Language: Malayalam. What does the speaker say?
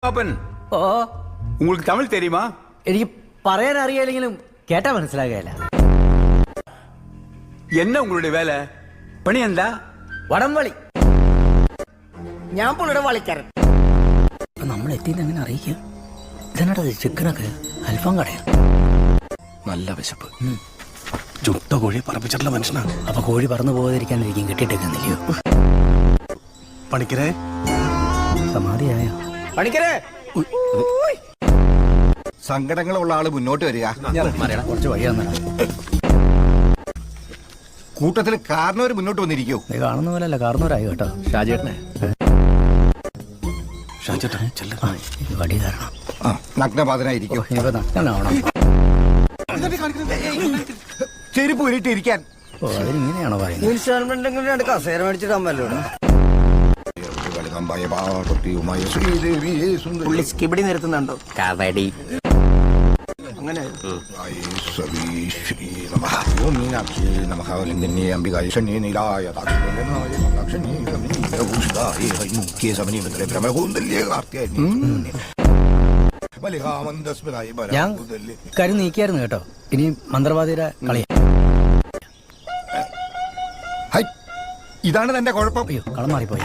പാപ്പൻ ഓ உங்களுக்கு தமிழ் தெரியுமா? എനിക്ക് പറയാൻ അറിയാലെങ്കിലും കേട്ടാ മനസ്സിലാകുകയല്ല. என்ன உங்களுடைய வேலை? പണി എന്താ? വടംവളി. ഞാൻ പുള്ളിയുടെ വളിക്കാരൻ. നമ്മൾ എത്തിയെന്ന് എങ്ങനെ അറിയിക്കാം? ഇതെന്നാ ചിക്കനൊക്കെ അൽഫാം കടയാ. നല്ല വിശപ്പ്. ചുട്ട കോഴി പറപ്പിച്ചിട്ടുള്ള മനുഷ്യനാണ്. അപ്പൊ കോഴി പറന്നു പോകാതിരിക്കാനിരിക്കും കെട്ടിട്ടേക്കുന്നില്ലയോ? പണിക്കരെ സമാധിയായോ? പണിക്കരെ സങ്കടങ്ങളുള്ള ആള് മുന്നോട്ട് വരിക. കുറച്ച് വഴി തന്നെ കൂട്ടത്തിൽ കാരണവര് മുന്നോട്ട് വന്നിരിക്കൂ. നീ കാണുന്ന പോലെയല്ല കാരണവരായി കേട്ടോ. ഷാജേട്ടനെ ഷാജേട്ടൻ ചെല്ല. വടി കാരണം നഗ്നപാതനായിരിക്കും. ഇനിയിപ്പോ നഗ്നാവണം. ചെരുപ്പ് ഉരുട്ടിരിക്കാൻ. ഓ അതിനിങ്ങനെയാണോ പറയുന്നത്? ഇൻസ്റ്റാൾമെന്റ് കസേര മേടിച്ചിട്ടാമല്ലോ. പുള്ളി സ്കിബിടി നിർത്തുന്നുണ്ടോ? കബഡി അങ്ങനെ ഞാൻ കാര്യം നീക്കിയായിരുന്നു കേട്ടോ. ഇനി മന്ത്രവാദിയുടെ കളിയാ. ഇതാണ് തന്റെ കുഴപ്പം. അയ്യോ കളം മാറിപ്പോയി.